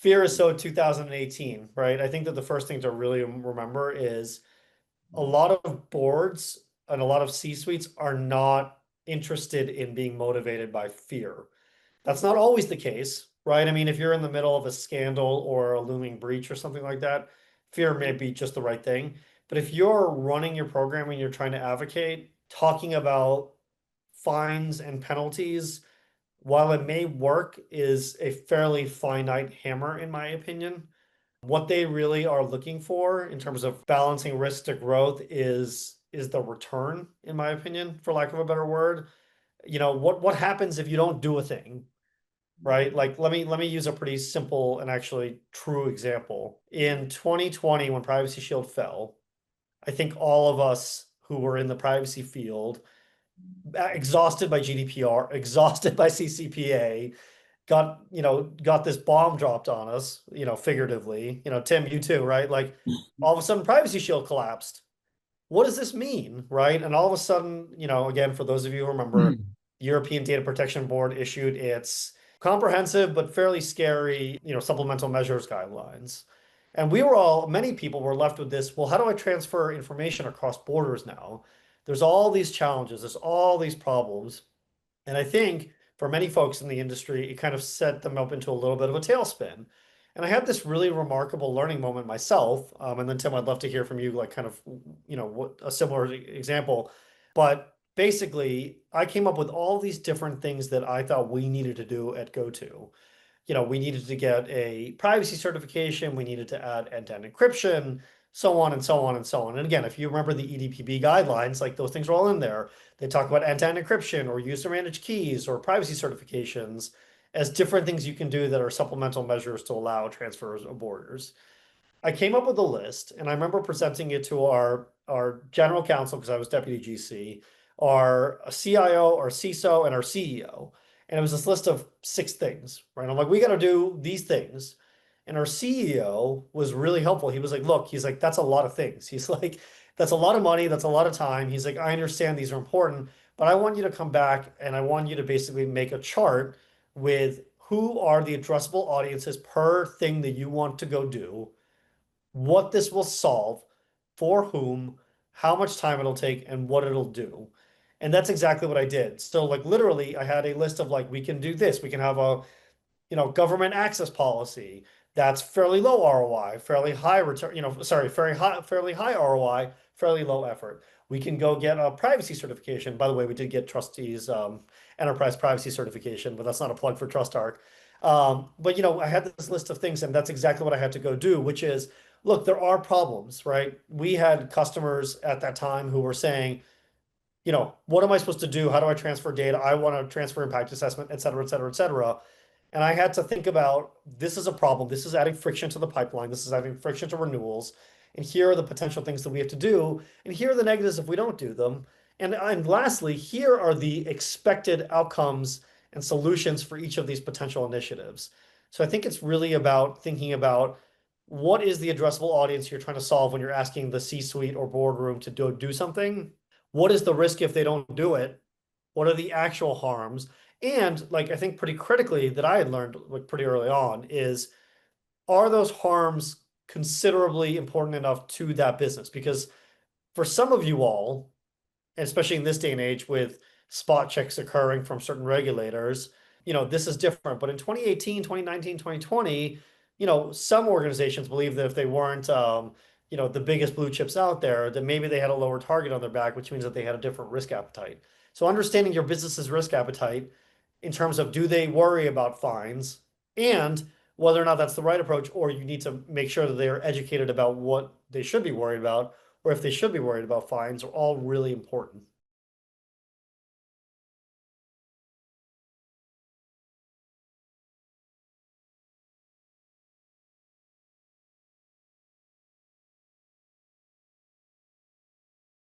fear is so 2018, right? I think that the first thing to really remember is a lot of boards and a lot of C-suites are not interested in being motivated by fear. That's not always the case, right? I mean, if you're in the middle of a scandal or a looming breach or something like that, fear may be just the right thing. But if you're running your program and you're trying to advocate, talking about fines and penalties, while it may work, is a fairly finite hammer, in my opinion. What they really are looking for in terms of balancing risk to growth is the return, in my opinion, for lack of a better word. What happens if you don't do a thing, right? Like let me use a pretty simple and actually true example. In 2020, when Privacy Shield fell, I think all of us who were in the privacy field, exhausted by GDPR, exhausted by CCPA, got this bomb dropped on us, figuratively. Tim, you too, right? Like all of a sudden Privacy Shield collapsed. What does this mean, right? And all of a sudden, again, for those of you who remember, the European Data Protection Board issued its comprehensive but fairly scary, supplemental measures guidelines. And many people were left with this, well, how do I transfer information across borders now? There's all these challenges, there's all these problems. And I think for many folks in the industry, it kind of set them up into a little bit of a tailspin. And I had this really remarkable learning moment myself. And then Tim, I'd love to hear from you, like kind of, what a similar example. But basically, I came up with all these different things that I thought we needed to do at GoTo. We needed to get a privacy certification, we needed to add end-to-end encryption, so on and so on and so on. And again, if you remember the EDPB guidelines, like those things are all in there. They talk about end-to-end encryption or user managed keys or privacy certifications as different things you can do that are supplemental measures to allow transfers of borders. I came up with a list and I remember presenting it to our general counsel because I was deputy GC, our CIO, our CISO, and our CEO. And it was this list of 6 things, right? I'm like, we got to do these things. And our CEO was really helpful. He was like, look, he's like, that's a lot of things. He's like, that's a lot of money. That's a lot of time. He's like, I understand these are important, but I want you to come back and I want you to basically make a chart with who are the addressable audiences per thing that you want to go do, what this will solve, for whom, how much time it'll take, and what it'll do. And that's exactly what I did. So like literally I had a list of like, we can do this. We can have a, government access policy that's fairly low ROI, fairly high return, sorry, fairly high ROI, fairly low effort. We can go get a privacy certification. By the way, we did get trustees enterprise privacy certification, but that's not a plug for TrustArc. But I had this list of things, and that's exactly what I had to go do, which is, look, there are problems, right? We had customers at that time who were saying, what am I supposed to do? How do I transfer data? I want to transfer impact assessment, et cetera, et cetera, et cetera. And I had to think about, this is a problem. This is adding friction to the pipeline. This is adding friction to renewals. And here are the potential things that we have to do. And here are the negatives if we don't do them. And lastly, here are the expected outcomes and solutions for each of these potential initiatives. So I think it's really about thinking about what is the addressable audience you're trying to solve when you're asking the C-suite or boardroom to do something? What is the risk if they don't do it? What are the actual harms? And like I think pretty critically that I had learned like pretty early on is, are those harms considerably important enough to that business? Because for some of you all, especially in this day and age with spot checks occurring from certain regulators, this is different. But in 2018, 2019, 2020, some organizations believe that if they weren't, the biggest blue chips out there, that maybe they had a lower target on their back, which means that they had a different risk appetite. So understanding your business's risk appetite in terms of, do they worry about fines, and whether or not that's the right approach, or you need to make sure that they are educated about what they should be worried about, or if they should be worried about fines, are all really important.